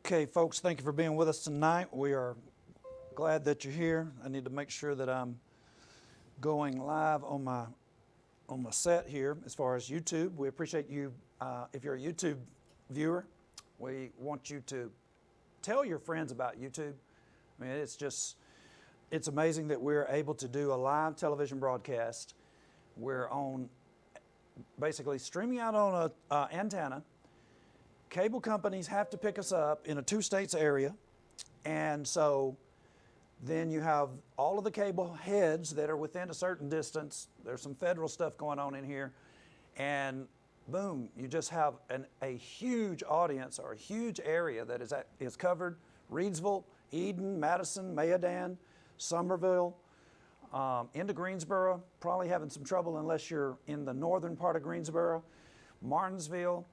Okay, folks, thank you for being with us tonight. We are glad that you're here. I need to make sure that I'm going live on my set here as far as YouTube. We appreciate you. If you're a YouTube viewer, we want you to tell your friends about YouTube. I mean, it's amazing that we're able to do a live television broadcast. We're on basically streaming out on an antenna. Cable companies have to pick us up in a 2 states area, and so then you have all of the cable heads that are within a certain distance. There's some federal stuff going on in here, and boom, you just have a huge audience or a huge area that is covered. Reidsville, Eden, Madison, Mayodan, Somerville, into Greensboro, probably having some trouble unless you're in the northern part of Greensboro, Martinsville,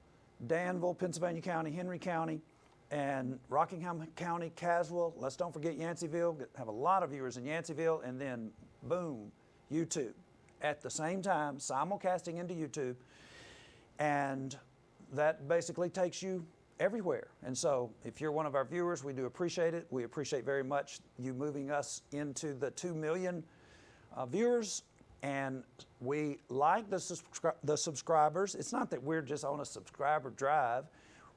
Danville, Pennsylvania County, Henry County, and Rockingham County, Caswell. Let's don't forget Yanceyville. Have a lot of viewers in Yanceyville, and then boom, YouTube at the same time, simulcasting into YouTube, and that basically takes you everywhere. And so if you're one of our viewers, we do appreciate it. We appreciate very much you moving us into the 2 million viewers. And we like the subscribers. It's not that we're just on a subscriber drive.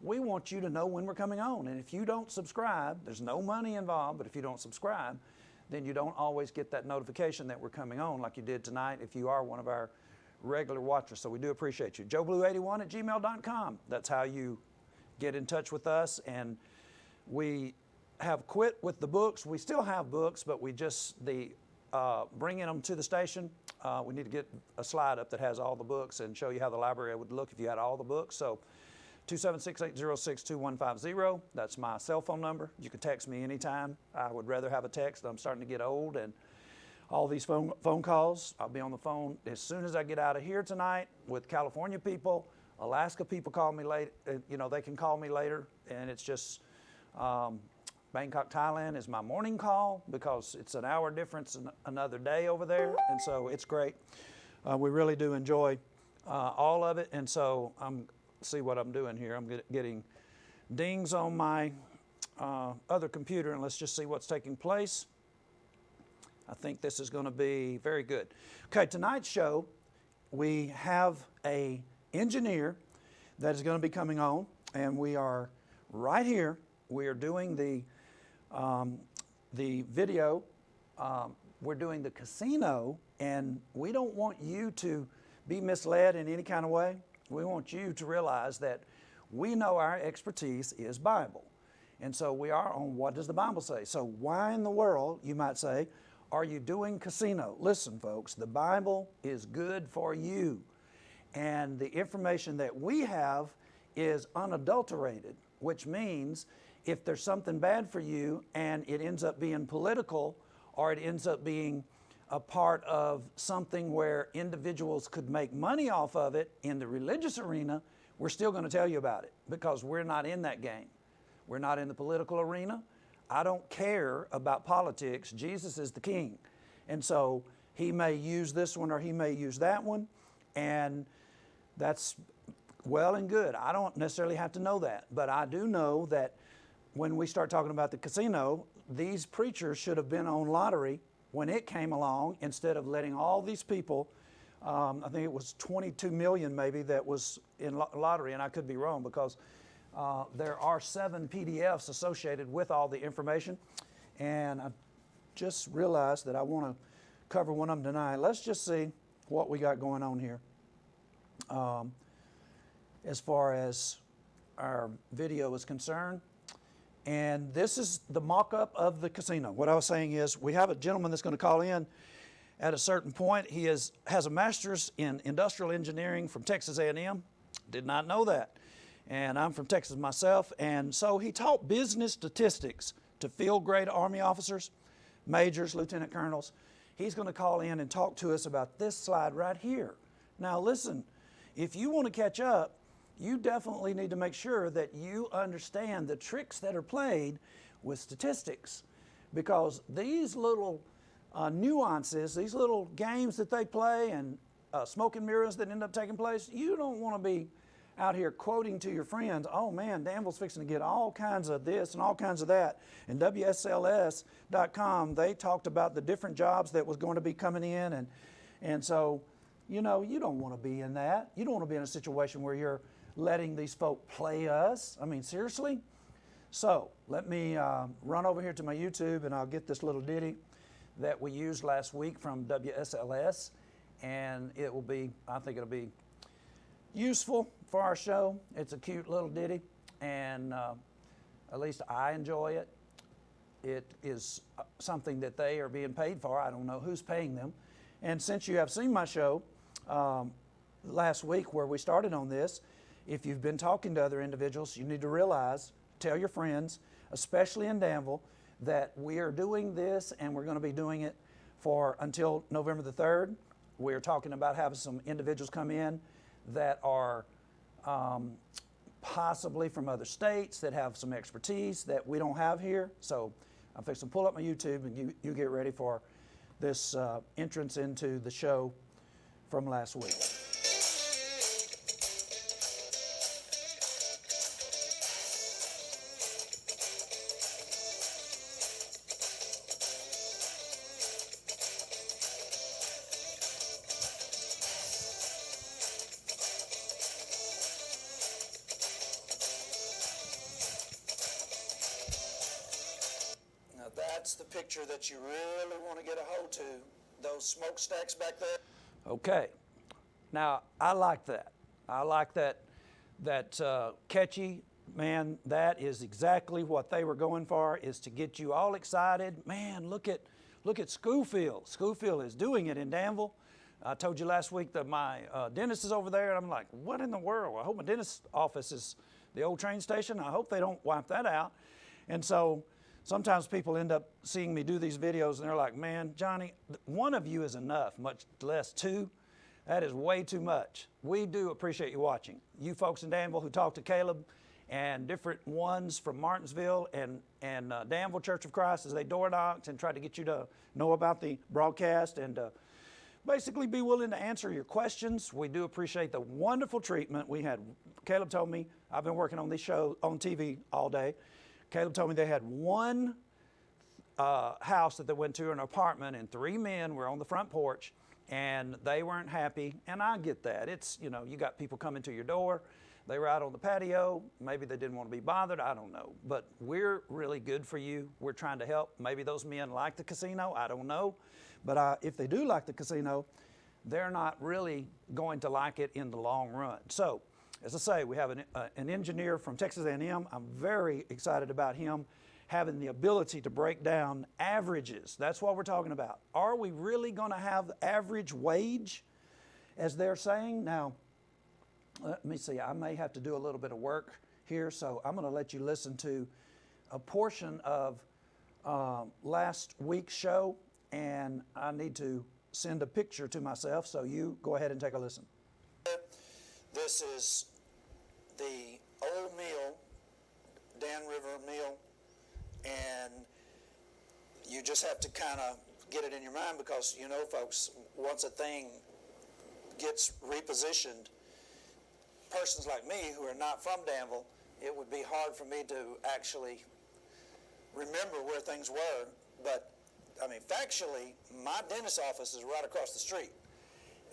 We want you to know when we're coming on. And if you don't subscribe, there's no money involved, but if you don't subscribe, then you don't always get that notification that we're coming on like you did tonight if you are one of our regular watchers. So we do appreciate you. JoeBlue81@gmail.com. That's how you get in touch with us. And we have quit with the books. We still have books, but we just, bringing them to the station, we need to get a slide up that has all the books and show you how the library would look if you had all the books. So 276-806-2150, that's my cell phone number. You can text me anytime. I would rather have a text. I'm starting to get old, and all these phone calls, I'll be on the phone as soon as I get out of here tonight with California people. Alaska people call me late, they can call me later, and it's just Bangkok, Thailand is my morning call because it's an hour difference another day over there, and so it's great. We really do enjoy all of it, and so see what I'm doing here. I'm getting dings on my other computer, and let's just see what's taking place. I think this is going to be very good. Okay, tonight's show, we have an engineer that is going to be coming on, and we are right here. We are doing the video. We're doing the casino, and we don't want you to be misled in any kind of way. We want you to realize that we know our expertise is Bible. And so we are on what does the Bible say. So why in the world, you might say, are you doing casino? Listen, folks, the Bible is good for you. And the information that we have is unadulterated, which means if there's something bad for you and it ends up being political, or it ends up being a part of something where individuals could make money off of it in the religious arena, we're still going to tell you about it because we're not in that game. We're not in the political arena. I don't care about politics. Jesus is the king. And so he may use this one or he may use that one, and that's well and good. I don't necessarily have to know that, but I do know that when we start talking about the casino, these preachers should have been on lottery when it came along instead of letting all these people, I think it was 22 million maybe that was in lottery, and I could be wrong because there are 7 PDFs associated with all the information, and I just realized that I want to cover one of them tonight. Let's just see what we got going on here as far as our video is concerned. And this is the mock-up of the casino. What I was saying is we have a gentleman that's going to call in at a certain point. He has a master's in industrial engineering from Texas A&M. Did not know that. And I'm from Texas myself. And so he taught business statistics to field-grade Army officers, majors, lieutenant colonels. He's going to call in and talk to us about this slide right here. Now listen, if you want to catch up, you definitely need to make sure that you understand the tricks that are played with statistics, because these little nuances, these little games that they play and smoke and mirrors that end up taking place, you don't want to be out here quoting to your friends, oh man, Danville's fixing to get all kinds of this and all kinds of that. And WSLS.com, they talked about the different jobs that was going to be coming in. And so, you know, you don't want to be in that. You don't want to be in a situation where you're letting these folk play us. I mean, seriously? So let me run over here to my YouTube and I'll get this little ditty that we used last week from WSLS. And it will be, I think it'll be useful for our show. It's a cute little ditty, and at least I enjoy it. It is something that they are being paid for. I don't know who's paying them. And since you have seen my show last week where we started on this, if you've been talking to other individuals, you need to realize, tell your friends, especially in Danville, that we are doing this and we're going to be doing it for until November the 3rd. We're talking about having some individuals come in that are possibly from other states that have some expertise that we don't have here. So I'm fixing to pull up my YouTube and you get ready for this entrance into the show from last week. That's the picture that you really want to get a hold to, those smokestacks back there. Okay, now I like that. I like that catchy, man. That is exactly what they were going for, is to get you all excited. Man, look at Schofield. Schofield is doing it in Danville. I told you last week that my dentist is over there, and I'm like, what in the world? I hope my dentist's office is the old train station. I hope they don't wipe that out. And so sometimes people end up seeing me do these videos and they're like, man, Johnny, one of you is enough, much less two. That is way too much. We do appreciate you watching. You folks in Danville who talked to Caleb and different ones from Martinsville and Danville Church of Christ as they door knocked and tried to get you to know about the broadcast and basically be willing to answer your questions. We do appreciate the wonderful treatment we had. Caleb told me, I've been working on this show on TV all day. Caleb told me they had one house that they went to, an apartment, and 3 men were on the front porch, and they weren't happy. And I get that. It's, you know, you got people coming to your door. They were out on the patio. Maybe they didn't want to be bothered. I don't know. But we're really good for you. We're trying to help. Maybe those men like the casino. I don't know. But if they do like the casino, they're not really going to like it in the long run. So, as I say, we have an engineer from Texas A&M. I'm very excited about him having the ability to break down averages. That's what we're talking about. Are we really going to have the average wage, as they're saying? Now, let me see. I may have to do a little bit of work here, so I'm going to let you listen to a portion of last week's show, and I need to send a picture to myself, so you go ahead and take a listen. This is the old mill, Dan River Mill, and you just have to kind of get it in your mind because, you know, folks, once a thing gets repositioned, persons like me who are not from Danville, it would be hard for me to actually remember where things were. But, I mean, factually, my dentist's office is right across the street.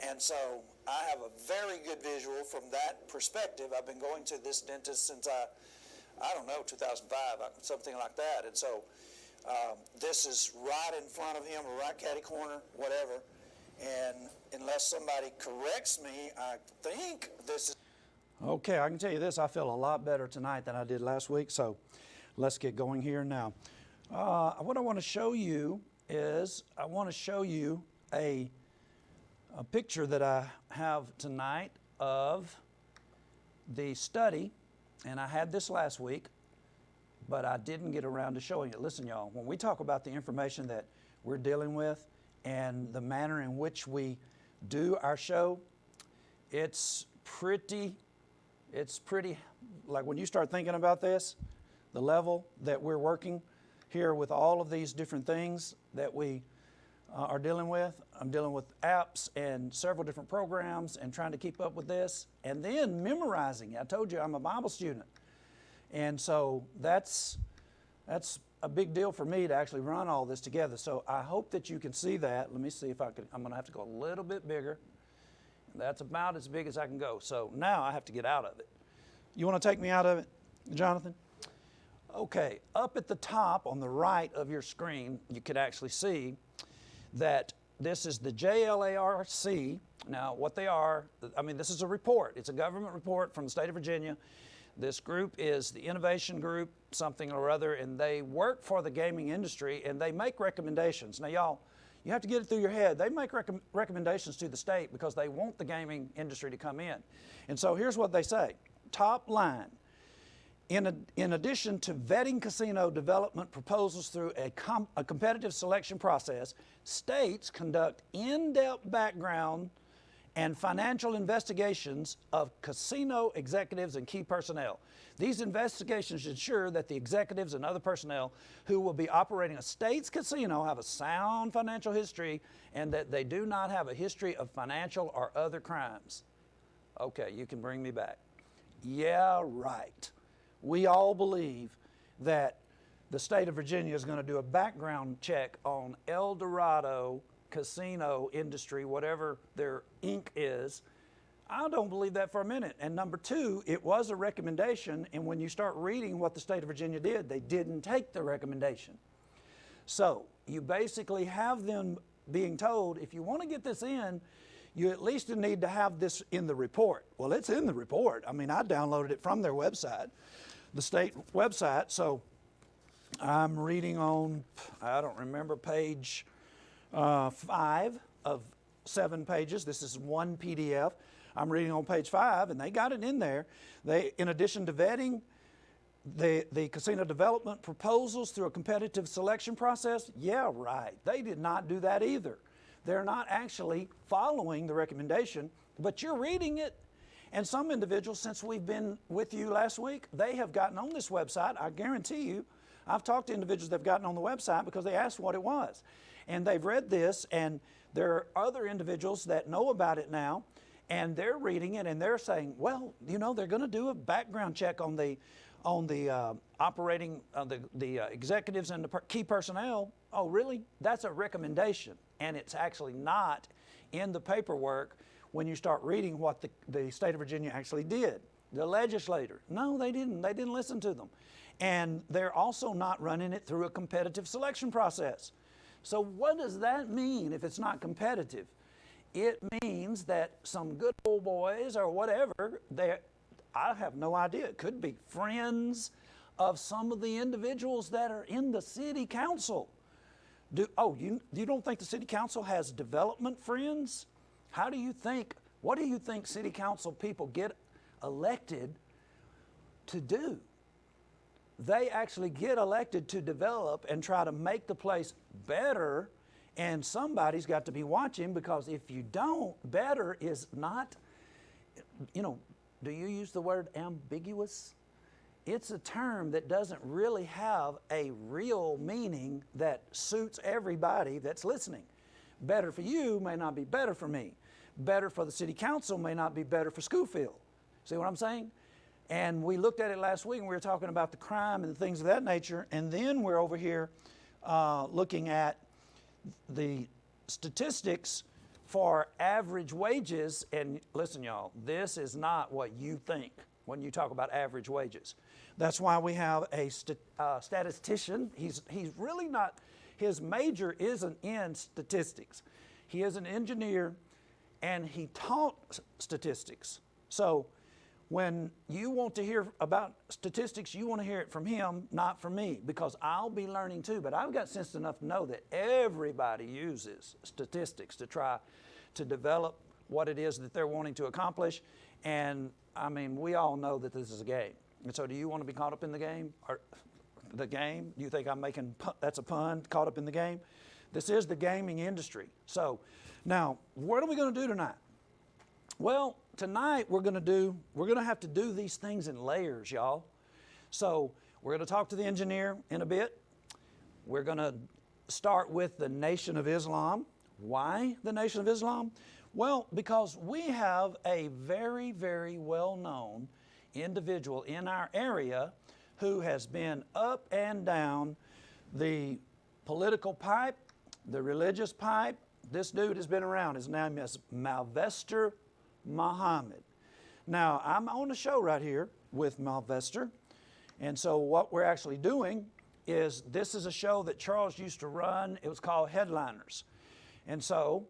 And so I have a very good visual from that perspective. I've been going to this dentist since I don't know, 2005, something like that. And so this is right in front of him, or right catty corner, whatever. And unless somebody corrects me, I think this is... Okay, I can tell you this, I feel a lot better tonight than I did last week. So let's get going here now. What I want to show you is, I want to show you a picture that I have tonight of the study, and I had this last week, but I didn't get around to showing it. Listen, y'all, when we talk about the information that we're dealing with and the manner in which we do our show, it's pretty, like when you start thinking about this, the level that we're working here with all of these different things that we are dealing with. I'm dealing with apps and several different programs and trying to keep up with this. And then memorizing. I told you I'm a Bible student. And so that's a big deal for me to actually run all this together. So I hope that you can see that. Let me see if I can. I'm going to have to go a little bit bigger. That's about as big as I can go. So now I have to get out of it. You want to take me out of it, Jonathan? Okay, up at the top on the right of your screen, you could actually see that this is the JLARC. Now, what they are, I mean, this is a report. It's a government report from the state of Virginia. This group is the Innovation Group, something or other, and they work for the gaming industry, and they make recommendations. Now, y'all, you have to get it through your head. They make recommendations to the state because they want the gaming industry to come in. And so here's what they say. Top line. In addition to vetting casino development proposals through a competitive selection process, states conduct in-depth background and financial investigations of casino executives and key personnel. These investigations ensure that the executives and other personnel who will be operating a state's casino have a sound financial history and that they do not have a history of financial or other crimes. Okay, you can bring me back. Yeah, right. We all believe that the state of Virginia is going to do a background check on El Dorado casino industry, whatever their ink is. I don't believe that for a minute. And number two, it was a recommendation, and when you start reading what the state of Virginia did, they didn't take the recommendation. So you basically have them being told, if you want to get this in, you at least need to have this in the report. Well, it's in the report. I mean, I downloaded it from their website, the state website. So I'm reading on, I don't remember, page 5 of 7 pages. This is one PDF. I'm reading on page 5, and they got it in there. They, in addition to vetting the casino development proposals through a competitive selection process, yeah, right. They did not do that either. They're not actually following the recommendation, but you're reading it. And some individuals, since we've been with you last week, they have gotten on this website. I guarantee you, I've talked to individuals that have gotten on the website because they asked what it was. And they've read this, and there are other individuals that know about it now, and they're reading it, and they're saying, well, you know, they're going to do a background check on the operating, the executives and the key personnel. Oh, really? That's a recommendation, and it's actually not in the paperwork when you start reading what the state of Virginia actually did. The legislator, no, they didn't. They didn't listen to them. And they're also not running it through a competitive selection process. So what does that mean if it's not competitive? It means that some good old boys or whatever, I have no idea. It could be friends of some of the individuals that are in the city council. You don't think the city council has development friends? What do you think city council people get elected to do? They actually get elected to develop and try to make the place better, and somebody's got to be watching, because if you don't, better is not, do you use the word ambiguous? It's a term that doesn't really have a real meaning that suits everybody that's listening. Better for you may not be better for me. Better for the city council may not be better for Schofield. See what I'm saying? And we looked at it last week, and we were talking about the crime and things of that nature, and then we're over here looking at the statistics for average wages. And listen, y'all, this is not what you think when you talk about average wages. That's why we have a statistician. He's really not, his major isn't in statistics. He is an engineer, and he taught statistics. So when you want to hear about statistics, you want to hear it from him, not from me, because I'll be learning too. But I've got sense enough to know that everybody uses statistics to try to develop what it is that they're wanting to accomplish. And I mean, we all know that this is a game. And so do you want to be caught up in the game? Or the game? Do you think I'm making, that's a pun, caught up in the game? This is the gaming industry. So now, what are we going to do tonight? Well, tonight we're going to have to do these things in layers, y'all. So we're going to talk to the engineer in a bit. We're going to start with the Nation of Islam. Why the Nation of Islam? Well, because we have a very, very well-known individual in our area who has been up and down the political pipe, the religious pipe. This dude has been around. His name is Malvester Muhammad. Now, I'm on a show right here with Malvester, and so what we're actually doing is this is a show that Charles used to run. It was called Headliners. And so,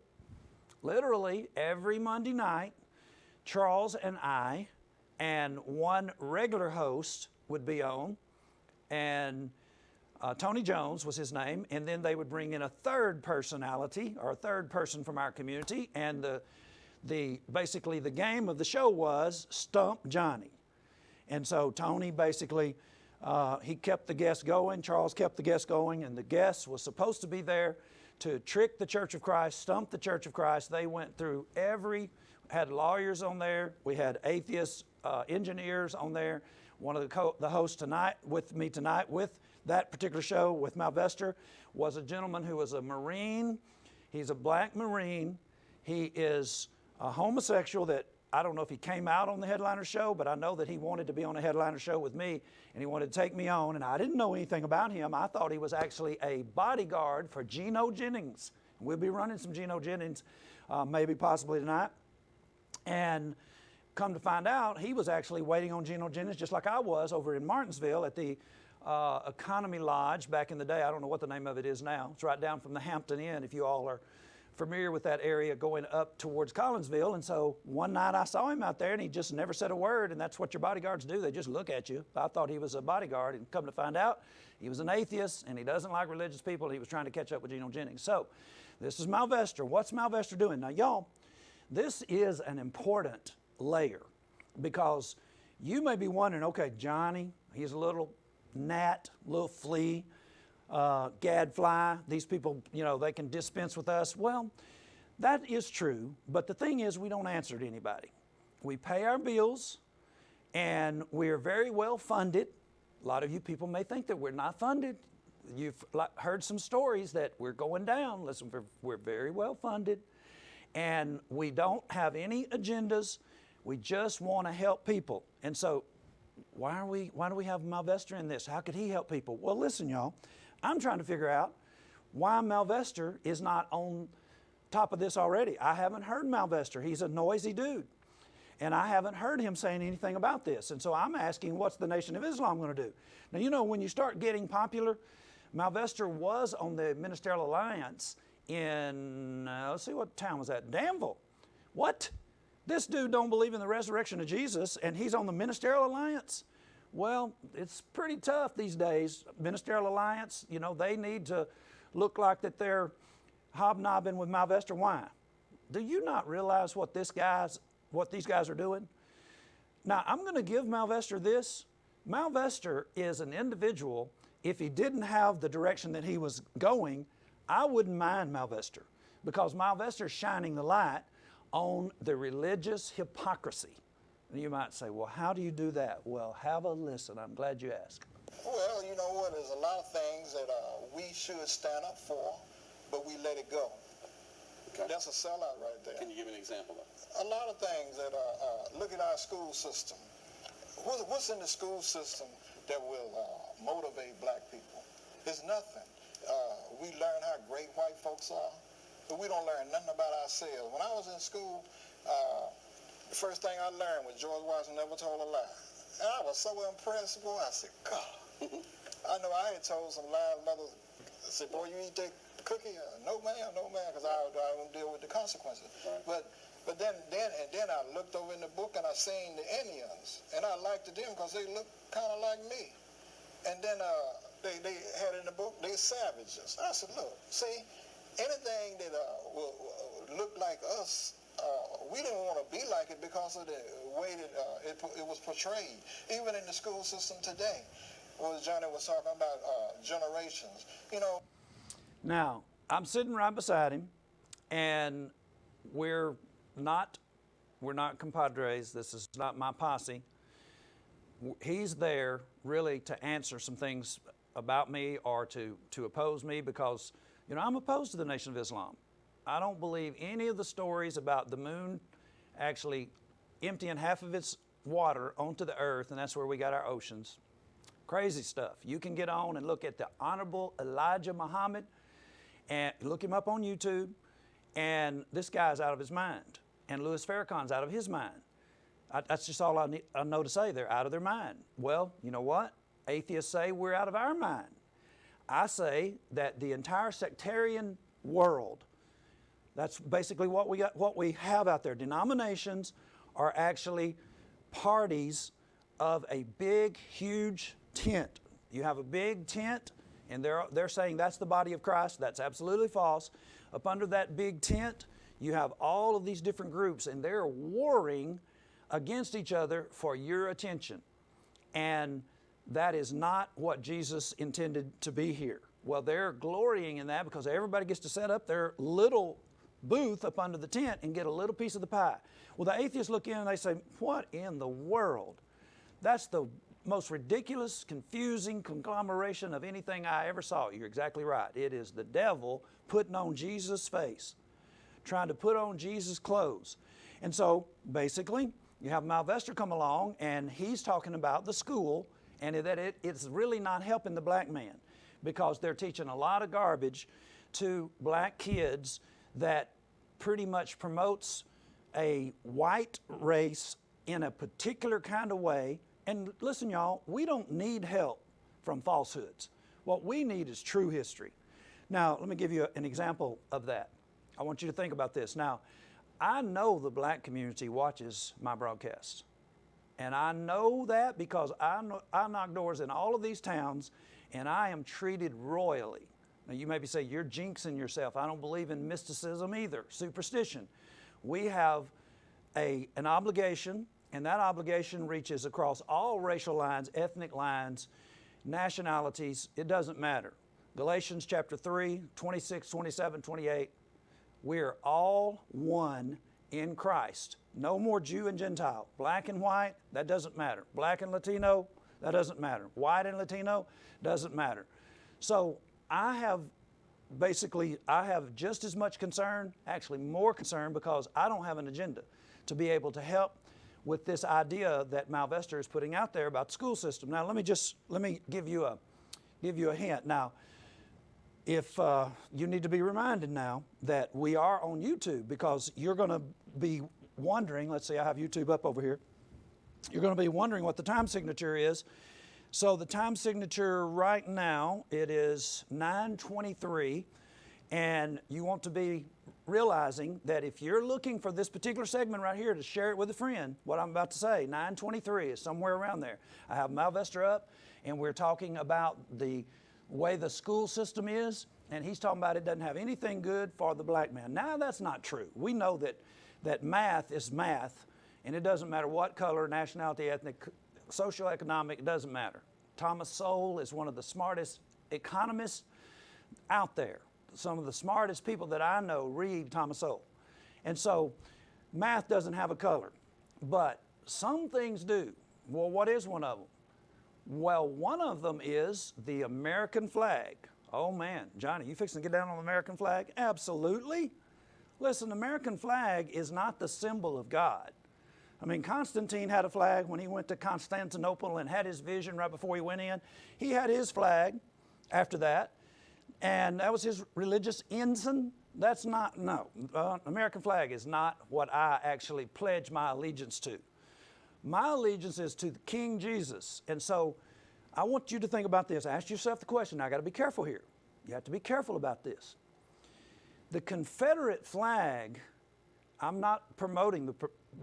literally every Monday night, Charles and I and one regular host would be on, and Tony Jones was his name, and then they would bring in a third personality or a third person from our community, and basically the game of the show was Stump Johnny. And so Tony basically, he kept the guests going, Charles kept the guests going, and the guest was supposed to be there to trick the Church of Christ, stump the Church of Christ. They went through had lawyers on there, we had atheists, engineers on there. One of the hosts tonight, with me tonight, with that particular show with Malvester, was a gentleman who was a Marine. He's a black Marine. He is a homosexual that, I don't know if he came out on the Headliner show, but I know that he wanted to be on a Headliner show with me, and he wanted to take me on, and I didn't know anything about him. I thought he was actually a bodyguard for Geno Jennings. We'll be running some Geno Jennings maybe possibly tonight. And come to find out, he was actually waiting on Geno Jennings just like I was over in Martinsville at the Economy Lodge back in the day. I don't know what the name of it is now. It's right down from the Hampton Inn, if you all are familiar with that area going up towards Collinsville. And so one night I saw him out there, and he just never said a word, and that's what your bodyguards do. They just look at you. I thought he was a bodyguard, and come to find out, he was an atheist, and he doesn't like religious people, and he was trying to catch up with Geno Jennings. So this is Malvester. What's Malvester doing? Now, y'all, this is an important layer, because you may be wondering, okay, Johnny, he's a little gnat, little flea, gadfly. These people, they can dispense with us. Well, that is true, but the thing is, we don't answer to anybody. We pay our bills, and we're very well funded. A lot of you people may think that we're not funded. You've heard some stories that we're going down. Listen, we're very well funded, and we don't have any agendas. We just want to help people. And so why do we have Malvester in this? How could he help people? Well, listen, y'all, I'm trying to figure out why Malvester is not on top of this already. I haven't heard Malvester. He's a noisy dude, and I haven't heard him saying anything about this. And so I'm asking, what's the Nation of Islam going to do? Now, when you start getting popular, Malvester was on the Ministerial Alliance in, let's see, what town was that? Danville. What? This dude don't believe in the resurrection of Jesus, and he's on the Ministerial Alliance? Well, it's pretty tough these days. Ministerial Alliance, they need to look like that they're hobnobbing with Malvester. Why? Do you not realize what these guys are doing? Now, I'm going to give Malvester this. Malvester is an individual. If he didn't have the direction that he was going, I wouldn't mind Malvester, because Malvester's shining the light on the religious hypocrisy. And you might say, well, how do you do that? Well, have a listen. I'm glad you asked. Well, you know what? There's a lot of things that we should stand up for, but we let it go. Okay. That's a sellout right there. Can you give an example of it? A lot of things that look at our school system. What's in the school system that will motivate black people? There's nothing. We learn how great white folks are, but we don't learn nothing about ourselves. When I was in school, the first thing I learned was George Washington never told a lie. And I was so impressed, boy. I said, God. I know I had told some lies. Mother said, boy, you eat that cookie? No, ma'am, because I don't deal with the consequences. Right. But then I looked over in the book, and I seen the Indians, and I liked them because they looked kind of like me. And then they had in the book, they savages. I said, look, see, anything that will look like us, we didn't want to be like it because of the way that it was portrayed. Even in the school system today, what Johnny was talking about, generations, Now, I'm sitting right beside him, and we're not compadres. This is not my posse. He's there really to answer some things about me or to oppose me because, I'm opposed to the Nation of Islam. I don't believe any of the stories about the moon actually emptying half of its water onto the earth, and that's where we got our oceans. Crazy stuff. You can get on and look at the Honorable Elijah Muhammad and look him up on YouTube, and this guy's out of his mind. And Louis Farrakhan's out of his mind. That's just all I know to say. They're out of their mind. Well, you know what? Atheists say we're out of our mind. I say that the entire sectarian world, that's basically what we have out there. Denominations are actually parties of a big, huge tent. You have a big tent, and they're saying that's the body of Christ. That's absolutely false. Up under that big tent, you have all of these different groups, and they're warring against each other for your attention. And that is not what Jesus intended to be here. Well, they're glorying in that because everybody gets to set up their little booth up under the tent and get a little piece of the pie. Well, the atheists look in and they say, what in the world? That's the most ridiculous, confusing conglomeration of anything I ever saw. You're exactly right. It is the devil putting on Jesus' face, trying to put on Jesus' clothes. And so, basically, you have Malvester come along, and he's talking about the school, and that it's really not helping the black man because they're teaching a lot of garbage to black kids that pretty much promotes a white race in a particular kind of way. And listen, y'all, we don't need help from falsehoods. What we need is true history. Now, let me give you an example of that. I want you to think about this. Now, I know the black community watches my broadcasts. And I know that because I knock doors in all of these towns, and I am treated royally. Now, you maybe say, you're jinxing yourself. I don't believe in mysticism either, superstition. We have an obligation, and that obligation reaches across all racial lines, ethnic lines, nationalities. It doesn't matter. Galatians chapter 3, 26, 27, 28. We're all one in Christ. No more Jew and Gentile. Black and white, that doesn't matter. Black and Latino, that doesn't matter. White and Latino, doesn't matter. So I have just as much concern, actually more concern, because I don't have an agenda to be able to help with this idea that Malvester is putting out there about the school system. Now, let me give you a hint. Now, if you need to be reminded now that we are on YouTube, because you're going to be wondering, let's see, I have YouTube up over here. You're going to be wondering what the time signature is. So the time signature right now, it is 9:23, and you want to be realizing that if you're looking for this particular segment right here to share it with a friend, what I'm about to say, 9:23 is somewhere around there. I have Malvester up, and we're talking about the way the school system is, and he's talking about it doesn't have anything good for the black man. Now, that's not true. We know that math is math, and it doesn't matter what color, nationality, ethnic, socioeconomic, it doesn't matter. Thomas Sowell is one of the smartest economists out there. Some of the smartest people that I know read Thomas Sowell. And so math doesn't have a color, but some things do. Well, what is one of them? Well, one of them is the American flag. Oh man, Johnny, you fixing to get down on the American flag? Absolutely. Listen, the American flag is not the symbol of God. I mean, Constantine had a flag when he went to Constantinople and had his vision right before he went in. He had his flag after that, and that was his religious ensign. That's not, no. American flag is not what I actually pledge my allegiance to. My allegiance is to King Jesus. And so I want you to think about this. Ask yourself the question. Now, I got to be careful here. You have to be careful about this. The Confederate flag, I'm not promoting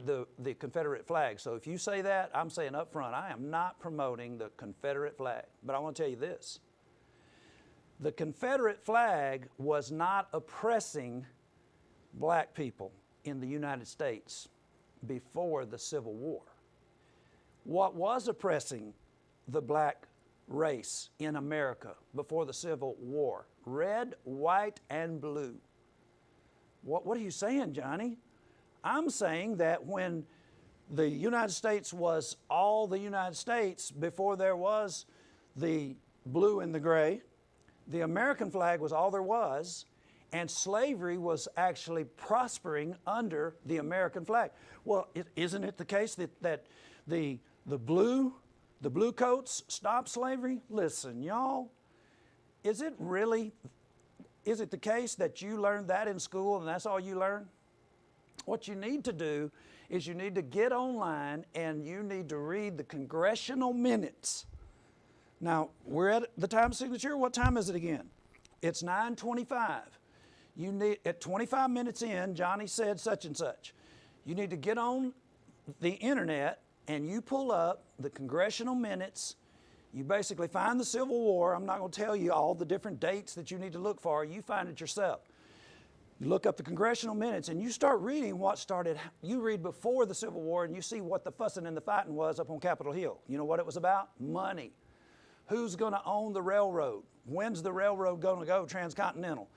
the Confederate flag. So if you say that, I'm saying up front, I am not promoting the Confederate flag. But I want to tell you this. The Confederate flag was not oppressing black people in the United States before the Civil War. What was oppressing the black race in America before the Civil War? Red, white, and blue. What are you saying, Johnny? I'm saying that when the United States was all the United States, before there was the blue and the gray. The American flag was all there was, and slavery was actually prospering under the American flag. Well, isn't it the case that the blue coats stopped slavery? Listen, y'all, is it the case that you learned that in school and that's all you learn? What you need to do is you need to get online and you need to read the congressional minutes. Now, we're at the time signature. What time is it again? It's 9:25. You need, at 25 minutes in, Johnny said such and such. You need to get on the internet and you pull up the congressional minutes. You basically find the Civil War. I'm not going to tell you all the different dates that you need to look for. You find it yourself. You look up the congressional minutes and you start reading what started. You read before the Civil War and you see what the fussing and the fighting was up on Capitol Hill. You know what it was about? Money. Who's going to own the railroad? When's the railroad going to go transcontinental?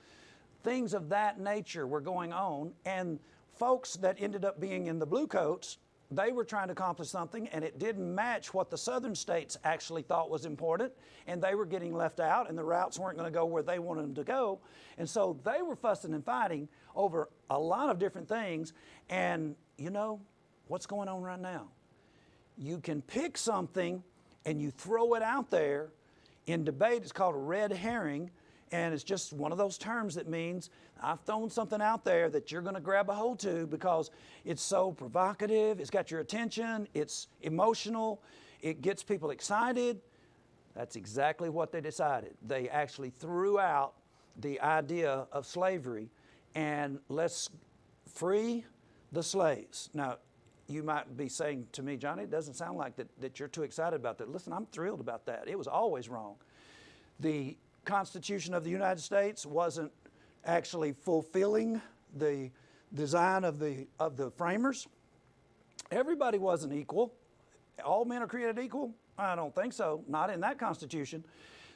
Things of that nature were going on, and folks that ended up being in the blue coats, they were trying to accomplish something, and it didn't match what the southern states actually thought was important, and they were getting left out, and the routes weren't going to go where they wanted them to go. And so they were fussing and fighting over a lot of different things. And you know what's going on right now? You can pick something and you throw it out there. In debate, it's called a red herring, and it's just one of those terms that means I've thrown something out there that you're going to grab a hold to because it's so provocative, it's got your attention, it's emotional, it gets people excited. That's exactly what they decided. They actually threw out the idea of slavery and let's free the slaves. Now, you might be saying to me, Johnny, it doesn't sound like that you're too excited about that. Listen, I'm thrilled about that. It was always wrong. The Constitution of the United States wasn't actually fulfilling the design of the framers. Everybody wasn't equal. All men are created equal? I don't think so. Not in that Constitution.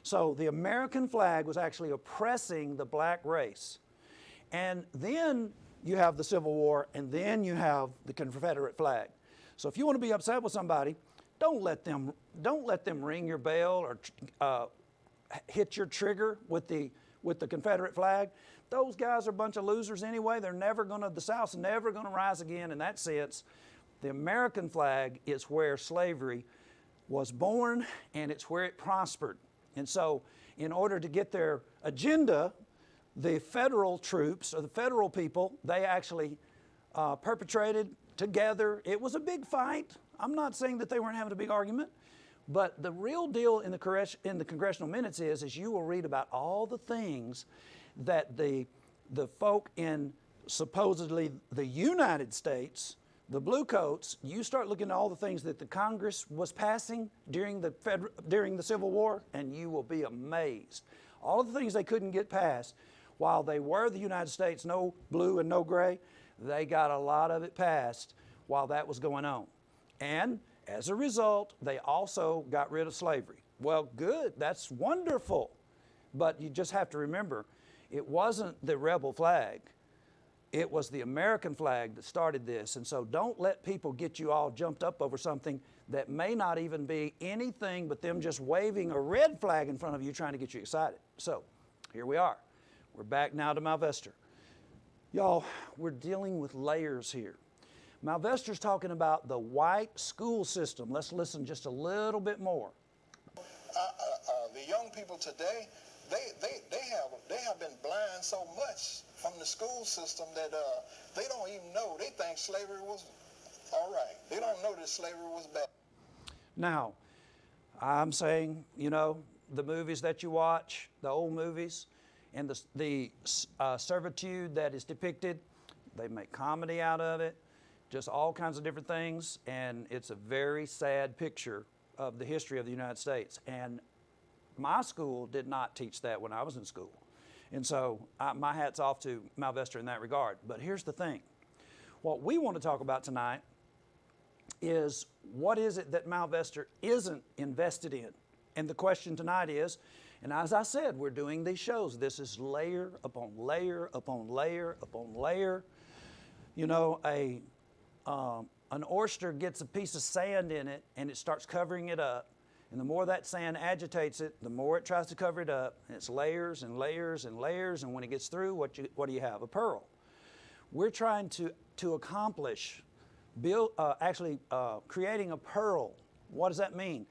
So the American flag was actually oppressing the black race. And then you have the Civil War, and then you have the Confederate flag. So if you want to be upset with somebody, don't let them ring your bell or hit your trigger with the Confederate flag. Those guys are a bunch of losers anyway. The South's never going to rise again in that sense. The American flag is where slavery was born, and it's where it prospered. And so in order to get their agenda, the federal troops or the federal people, they actually perpetrated together. It was a big fight. I'm not saying that they weren't having a big argument, but the real deal in the congressional minutes is you will read about all the things that the folk in supposedly the United States, the blue coats, you start looking at all the things that the Congress was passing during the Civil War, and you will be amazed. All of the things they couldn't get passed, while they were the United States, no blue and no gray, they got a lot of it passed while that was going on. And as a result, they also got rid of slavery. Well, good, that's wonderful. But you just have to remember, it wasn't the rebel flag. It was the American flag that started this. And so don't let people get you all jumped up over something that may not even be anything but them just waving a red flag in front of you trying to get you excited. So here we are. We're back now to Malvester. Y'all, we're dealing with layers here. Malvester's talking about the white school system. Let's listen just a little bit more. The young people today, they have been blind so much from the school system that they don't even know. They think slavery was all right. They don't know that slavery was bad. Now, I'm saying, the movies that you watch, the old movies, and the servitude that is depicted, they make comedy out of it, just all kinds of different things, and it's a very sad picture of the history of the United States. And my school did not teach that when I was in school. And so my hat's off to Malvester in that regard. But here's the thing. What we want to talk about tonight is what is it that Malvester isn't invested in? And the question tonight is, and as I said, we're doing these shows. This is layer upon layer upon layer upon layer. An oyster gets a piece of sand in it and it starts covering it up. And the more that sand agitates it, the more it tries to cover it up. And it's layers and layers and layers. And when it gets through, what do you have? A pearl. We're trying to accomplish creating a pearl. What does that mean?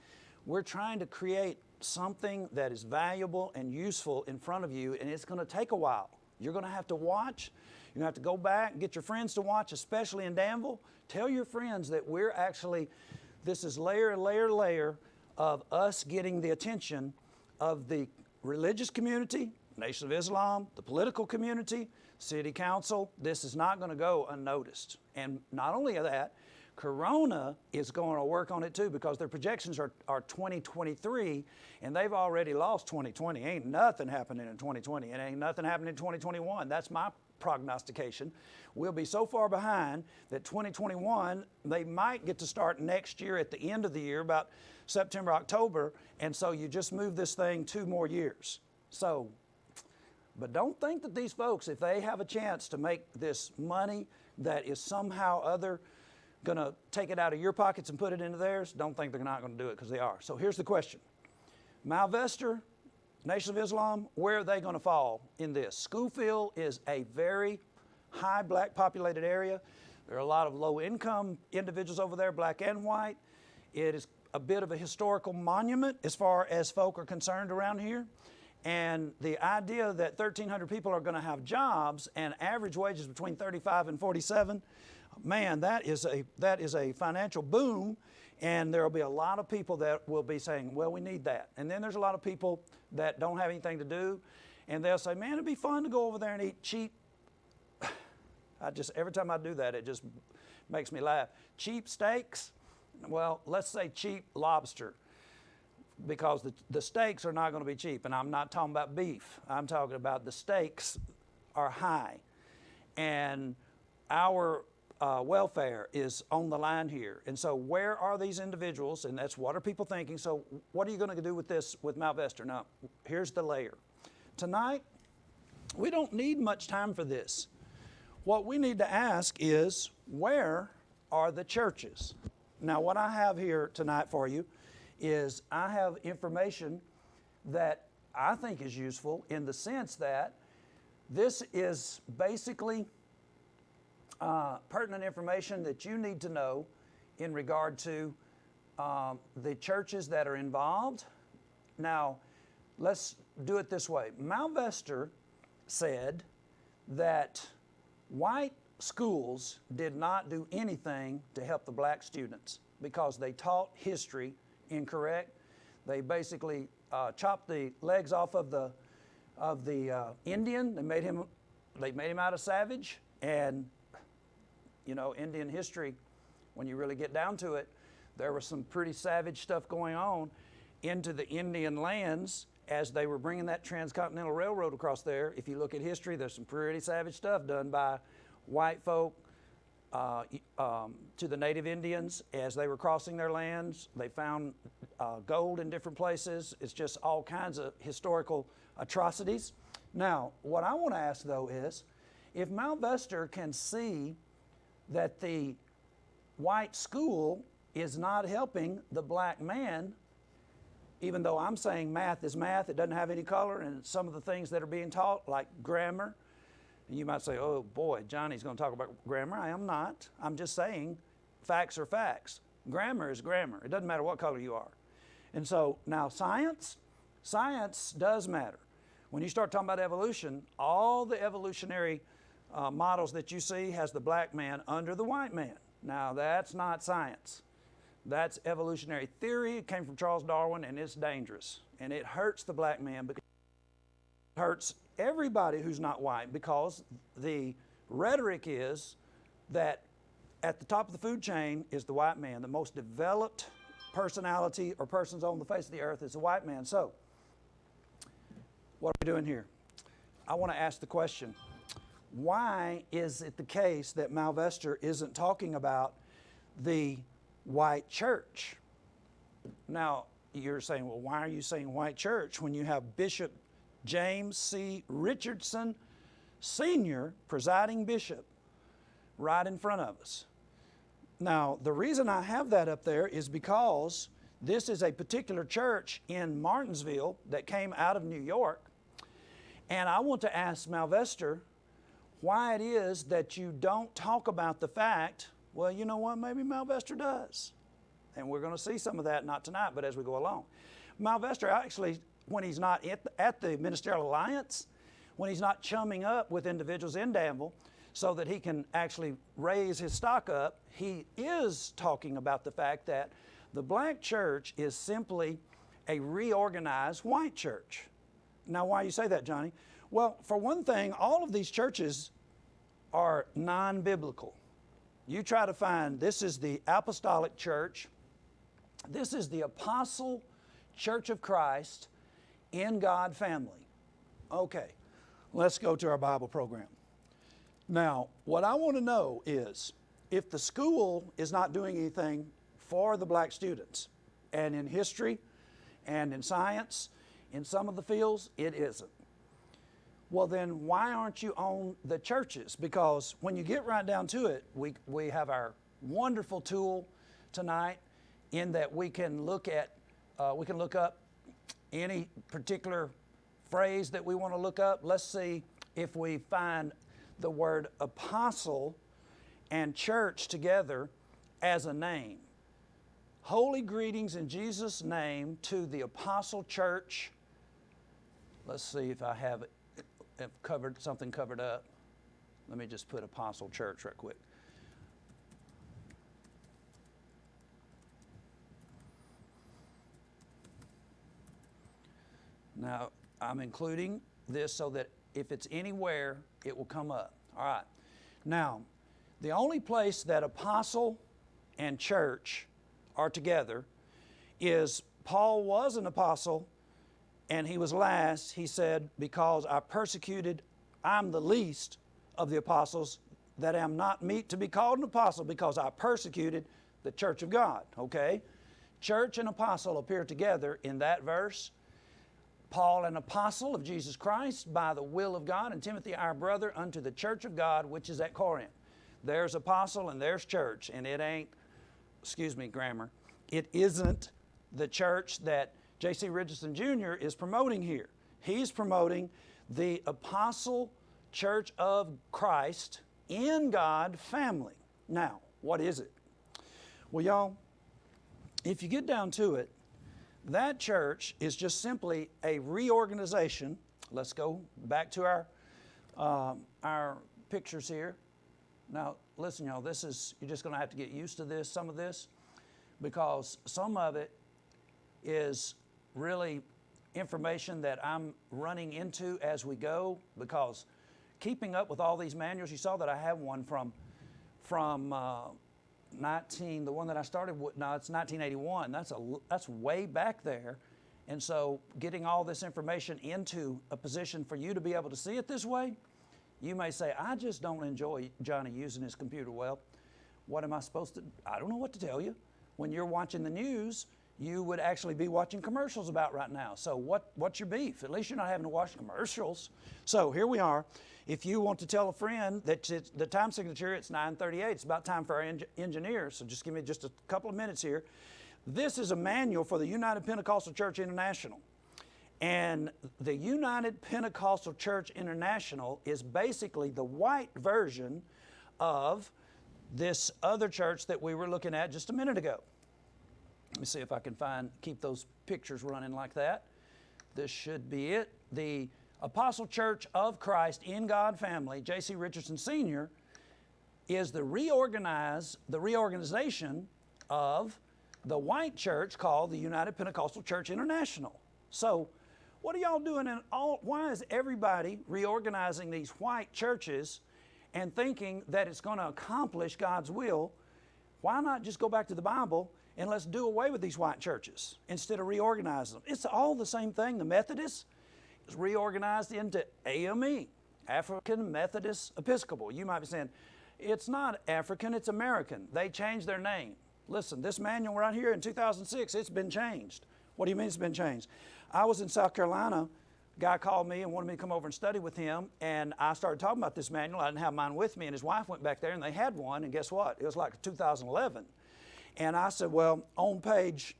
We're trying to create something that is valuable and useful in front of you, and it's going to take a while. You're going to have to watch. You're going to have to go back and get your friends to watch, especially in Danville. Tell your friends that this is layer, layer, layer of us getting the attention of the religious community, Nation of Islam, the political community, City Council. This is not going to go unnoticed. And not only that, Corona is going to work on it too, because their projections are 2023, and they've already lost 2020. Ain't nothing happening in 2020, and ain't nothing happening in 2021. That's my prognostication. We'll be so far behind that 2021, they might get to start next year at the end of the year, about September, October, and so you just move this thing 2 more years. But don't think that these folks, if they have a chance to make this money that is somehow other going to take it out of your pockets and put it into theirs, don't think they're not going to do it, because they are. So here's the question. Malvester, Nation of Islam, where are they going to fall in this? Schofield is a very high black populated area. There are a lot of low income individuals over there, black and white. It is a bit of a historical monument as far as folk are concerned around here. And the idea that 1,300 people are going to have jobs and average wages between 35 and 47, man, that is a financial boom, and there will be a lot of people that will be saying, well, we need that. And then there's a lot of people that don't have anything to do, and they'll say, man, it'd be fun to go over there and eat cheap. Every time I do that, it just makes me laugh. Cheap steaks? Well, let's say cheap lobster, because the steaks are not going to be cheap. And I'm not talking about beef. I'm talking about the steaks are high. And our welfare is on the line here. And so where are these individuals? And that's what are people thinking? So what are you going to do with this with Malvester? Now, here's the layer. Tonight, we don't need much time for this. What we need to ask is, where are the churches? Now, what I have here tonight for you is I have information that I think is useful, in the sense that this is basically pertinent information that you need to know in regard to the churches that are involved. Now, let's do it this way. Malvester said that white schools did not do anything to help the black students because they taught history incorrect. They basically chopped the legs off of the Indian. They made him out a savage. And you know, Indian history, when you really get down to it, there was some pretty savage stuff going on into the Indian lands as they were bringing that transcontinental railroad across there. If you look at history, there's some pretty savage stuff done by white folk to the native Indians as they were crossing their lands. They found gold in different places. It's just all kinds of historical atrocities. Now, what I want to ask, though, is if Malvester can see that the white school is not helping the black man, even though I'm saying math is math, it doesn't have any color, and some of the things that are being taught, like grammar, and you might say, oh boy, Johnny's going to talk about grammar. I am not. I'm just saying facts are facts. Grammar is grammar. It doesn't matter what color you are. And so now science does matter. When you start talking about evolution, all the evolutionary models that you see has the black man under the white man. Now that's not science. That's evolutionary theory. It came from Charles Darwin, and it's dangerous. And it hurts the black man, because it hurts everybody who's not white, because the rhetoric is that at the top of the food chain is the white man. The most developed personality or persons on the face of the earth is the white man. So, what are we doing here? I want to ask the question, why is it the case that Malvester isn't talking about the white church? Now, you're saying, well, why are you saying white church when you have Bishop James C. Richardson Sr., presiding bishop, right in front of us? Now, the reason I have that up there is because This is a particular church in Martinsville that came out of New York. And I want to ask Malvester why it is that you don't talk about the fact, well, you know what, maybe Malvester does. And we're going to see some of that, not tonight, but as we go along. Malvester actually, when he's not at the Ministerial Alliance, when he's not chumming up with individuals in Danville so that he can actually raise his stock up, he is talking about the fact that the black church is simply a reorganized white church. Now, why you say that, Johnny? Well, for one thing, all of these churches are non-biblical. You try to find, this is the apostolic church, this is the apostle church of Christ in God family. Okay, let's go to our Bible program. Now, what I want to know is, if the school is not doing anything for the black students, and in history and in science, in some of the fields, it isn't. Well, then why aren't you on the churches? Because when you get right down to it, we have our wonderful tool tonight in that we can look up any particular phrase that we want to look up. Let's see if we find the word apostle and church together as a name. Holy greetings in Jesus' name to the apostle church. Let's see if I have it something covered up. Let me just put apostle church right quick. Now, I'm including this so that if it's anywhere, it will come up. All right. Now, the only place that apostle and church are together is Paul was an apostle and he was last. He said, because I'm the least of the apostles, that am not meet to be called an apostle, because I persecuted the church of God. Okay? Church and apostle appear together in that verse. Paul, an apostle of Jesus Christ, by the will of God, and Timothy, our brother, unto the church of God, which is at Corinth. There's apostle and there's church, and it ain't, grammar, it isn't the church that J.C. Richardson Jr. is promoting here. He's promoting the apostle church of Christ in God family. Now, what is it? Well, y'all, if you get down to it, that church is just simply a reorganization. Let's go back to our pictures here. Now, listen, y'all, you're just going to have to get used to this, some of this, because some of it is really information that I'm running into as we go, because keeping up with all these manuals, you saw that I have one from the one that I started with, no, it's 1981. That's way back there. And so getting all this information into a position for you to be able to see it this way, you may say, I just don't enjoy Johnny using his computer. Well, what am I supposed to, I don't know what to tell you. When you're watching the news, you would actually be watching commercials about right now. So what's your beef? At least you're not having to watch commercials. So here we are. If you want to tell a friend that the time signature, it's 9:38. It's about time for our engineer. So just give me just a couple of minutes here. This is a manual for the United Pentecostal Church International. And the United Pentecostal Church International is basically the white version of this other church that we were looking at just a minute ago. Let me see if I can keep those pictures running like that. This should be it. The Apostle Church of Christ in God family, J.C. Richardson Sr., is the reorganization of the white church called the United Pentecostal Church International. So, what are y'all doing why is everybody reorganizing these white churches and thinking that it's going to accomplish God's will? Why not just go back to the Bible and let's do away with these white churches instead of reorganizing them? It's all the same thing. The Methodists is reorganized into AME, African Methodist Episcopal. You might be saying, it's not African, it's American. They changed their name. Listen, this manual right here in 2006, it's been changed. What do you mean it's been changed? I was in South Carolina. A guy called me and wanted me to come over and study with him, and I started talking about this manual. I didn't have mine with me, and his wife went back there, and they had one, and guess what? It was like 2011. And I said, well, on page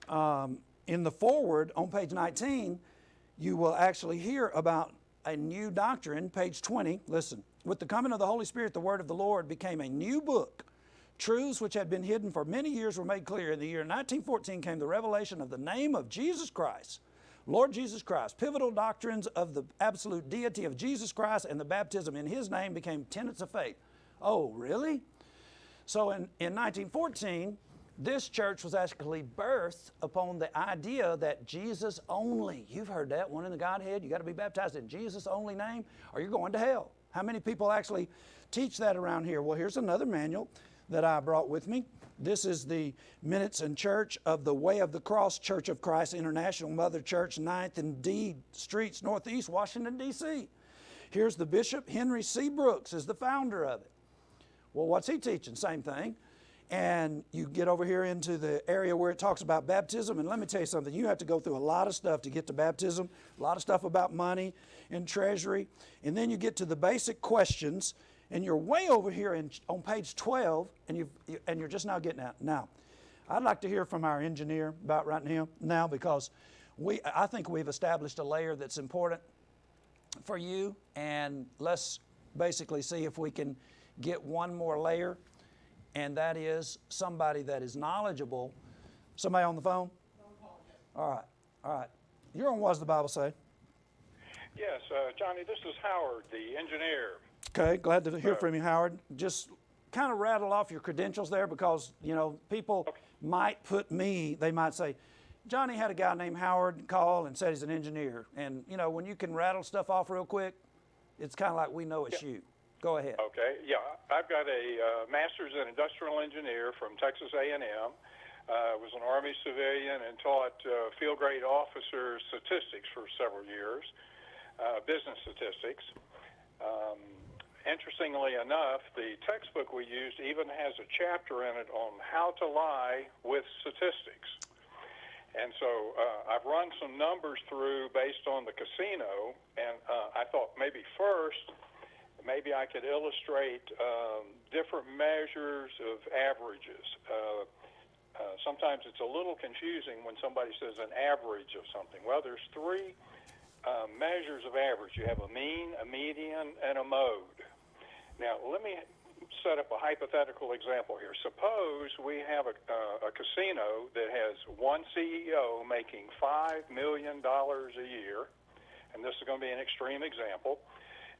in the foreword on page 19, you will actually hear about a new doctrine, page 20. Listen, with the coming of the Holy Spirit, the word of the Lord became a new book. Truths which had been hidden for many years were made clear. In the year 1914 came the revelation of the name of Jesus Christ, Lord Jesus Christ. Pivotal doctrines of the absolute deity of Jesus Christ and the baptism in His name became tenets of faith. Oh, really? So in 1914, this church was actually birthed upon the idea that Jesus only, you've heard that, one in the Godhead, you got to be baptized in Jesus' only name or you're going to hell. How many people actually teach that around here? Well, here's another manual that I brought with me. This is the Minutes and Church of the Way of the Cross Church of Christ International Mother Church, 9th and D Streets, Northeast, Washington, D.C. Here's the Bishop. Henry C. Brooks is the founder of it. Well, what's he teaching? Same thing. And you get over here into the area where it talks about baptism, and let me tell you something, you have to go through a lot of stuff to get to baptism, a lot of stuff about money and treasury, and then you get to the basic questions, and you're way over here on page 12, and you're just now getting out. Now, I'd like to hear from our engineer about right now because I think we've established a layer that's important for you, and let's basically see if we can get one more layer, and that is somebody that is knowledgeable. Somebody on the phone? All right. You're on What Does the Bible Say? Yes, Johnny, this is Howard, the engineer. Okay, glad to hear from you, Howard. Just kind of rattle off your credentials there because, people might they might say, Johnny had a guy named Howard call and said he's an engineer. And, when you can rattle stuff off real quick, it's kind of like we know it's you. Go ahead. Okay, yeah. I've got a master's in industrial engineer from Texas A&M. Was an Army civilian and taught field-grade officer statistics for several years, business statistics. Interestingly enough, the textbook we used even has a chapter in it on how to lie with statistics. And so I've run some numbers through based on the casino, and I thought maybe I could illustrate different measures of averages. Sometimes it's a little confusing when somebody says an average of something. Well, there's three measures of average. You have a mean, a median, and a mode. Now, let me set up a hypothetical example here. Suppose we have a casino that has one CEO making $5 million a year, and this is going to be an extreme example,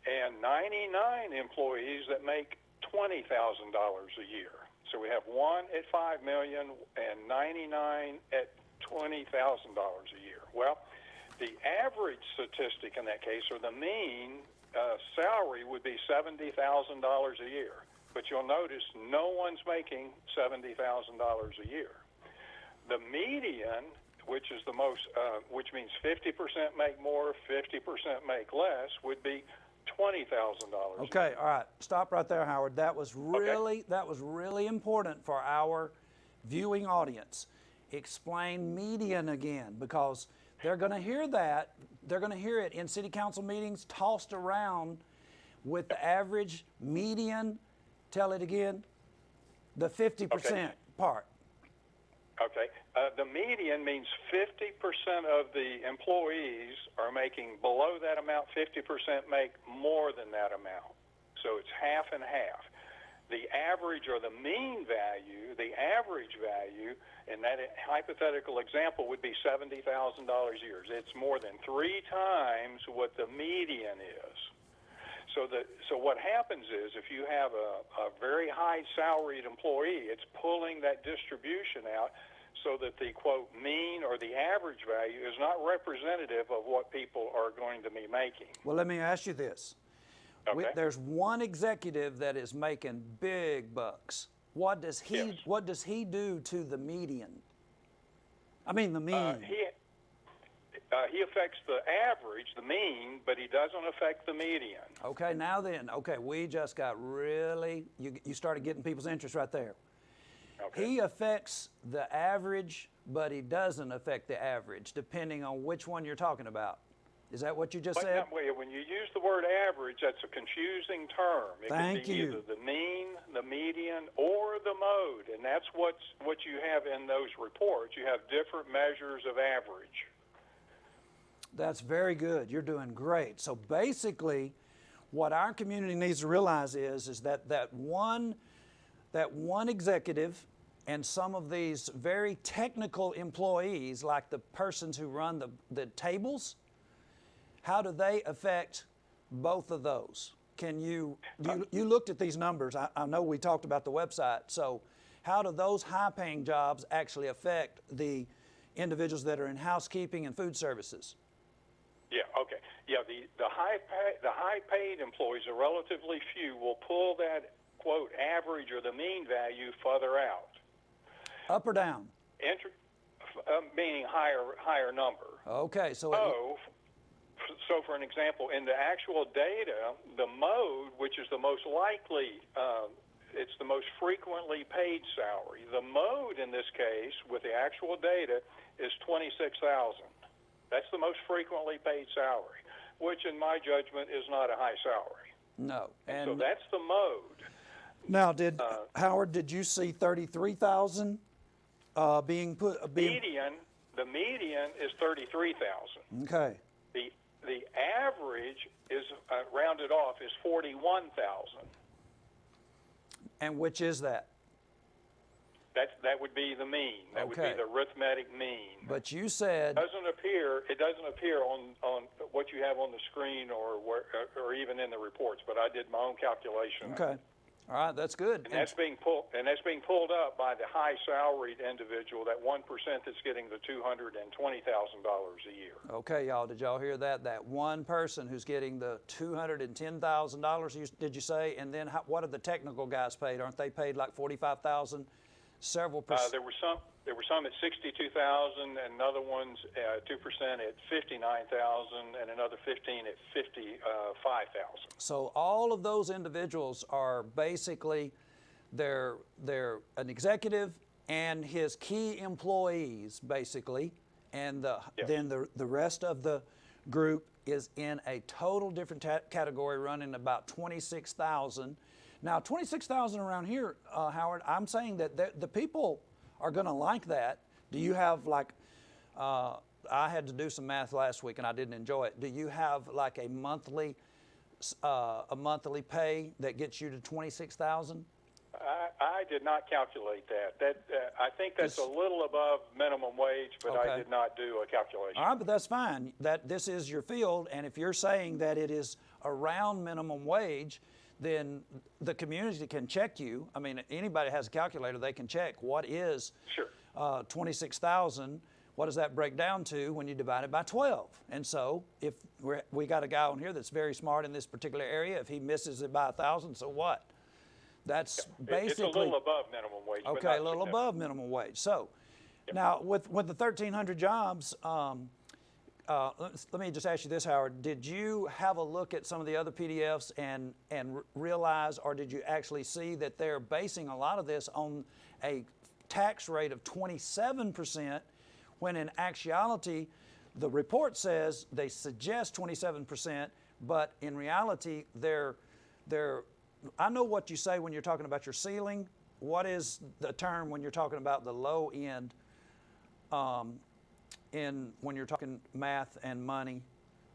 and 99 employees that make $20,000 a year. So we have one at $5 million and 99 at $20,000 a year. Well, the average statistic in that case, or the mean salary, would be $70,000 a year. But you'll notice no one's making $70,000 a year. The median, which is the most, which means 50% make more, 50% make less, would be $20,000. Okay, all right. Stop right there, Howard. That was really important for our viewing audience. Explain median again, because they're going to hear that. They're going to hear it in city council meetings tossed around with the average, median. Tell it again. The 50% part. Okay. The median means 50% of the employees are making below that amount, 50% make more than that amount. So it's half and half. The average, or the mean value, the average value in that hypothetical example would be $70,000 a year. It's more than 3 times what the median is. So what happens is, if you have a very high salaried employee, it's pulling that distribution out so that the, quote, mean or the average value is not representative of what people are going to be making. Well, let me ask you this. Okay. There's one executive that is making big bucks. What does he do to the median? I mean the mean. He affects the average, the mean, but he doesn't affect the median. Okay, now then, we just got really, you started getting people's interest right there. Okay. He affects the average, but he doesn't affect the average, depending on which one you're talking about. Is that what you just But said? when you use the word average, that's a confusing term. It Thank could be you. either the mean, the median, or the mode, and that's what you have in those reports. You have different measures of average. That's very good. You're doing great. So basically, what our community needs to realize is that one executive and some of these very technical employees, like the persons who run the tables, how do they affect both of those? You looked at these numbers. I know we talked about the website. So how do those high-paying jobs actually affect the individuals that are in housekeeping and food services? Yeah. Okay. Yeah. The high paid employees, are relatively few, will pull that quote average or the mean value further out. Up or down? Meaning higher number. Okay. So for an example, in the actual data, the mode, which is the most likely, it's the most frequently paid salary. The mode in this case, with the actual data, is $26,000. That's the most frequently paid salary, which in my judgment is not a high salary. No. And so that's the mode. Now, Howard, did you see 33,000 being put? The median is 33,000. Okay. The average is rounded off is 41,000. And which is that? That would be the mean. That would be the arithmetic mean. But you said it doesn't appear on what you have on the screen or even in the reports. But I did my own calculation. Okay. All right, that's good. And that's being pulled up by the high salaried individual, that 1% that's getting the $220,000 a year. Okay, y'all, did y'all hear that? That one person who's getting the $210,000, did you say? And then what are the technical guys paid? Aren't they paid like $45,000? Several percent. There were some at $62,000, and other ones 2% at $59,000, and another 15 at $55,000. So all of those individuals are basically they're an executive and his key employees basically, and then the rest of the group is in a total different category, running about 26,000. Now, 26,000 around here, Howard, I'm saying that the people are going to like that. Do you have I had to do some math last week and I didn't enjoy it. Do you have like a monthly pay that gets you to 26,000? I did not calculate that. I think that's a little above minimum wage, but I did not do a calculation. All right, but that's fine. This is your field, and if you're saying that it is around minimum wage, then the community can check you. I mean, anybody has a calculator, they can check what is 26,000. What does that break down to when you divide it by 12? And so if we got a guy on here that's very smart in this particular area, if he misses it by 1,000, so what? That's basically... It's a little above minimum wage. Okay, a little above minimum wage. So now with the 1,300 jobs, let me just ask you this, Howard. Did you have a look at some of the other PDFs and realize, or did you actually see that they're basing a lot of this on a tax rate of 27%, when in actuality, the report says they suggest 27%, but in reality, I know what you say when you're talking about your ceiling. What is the term when you're talking about the low end? When you're talking math and money,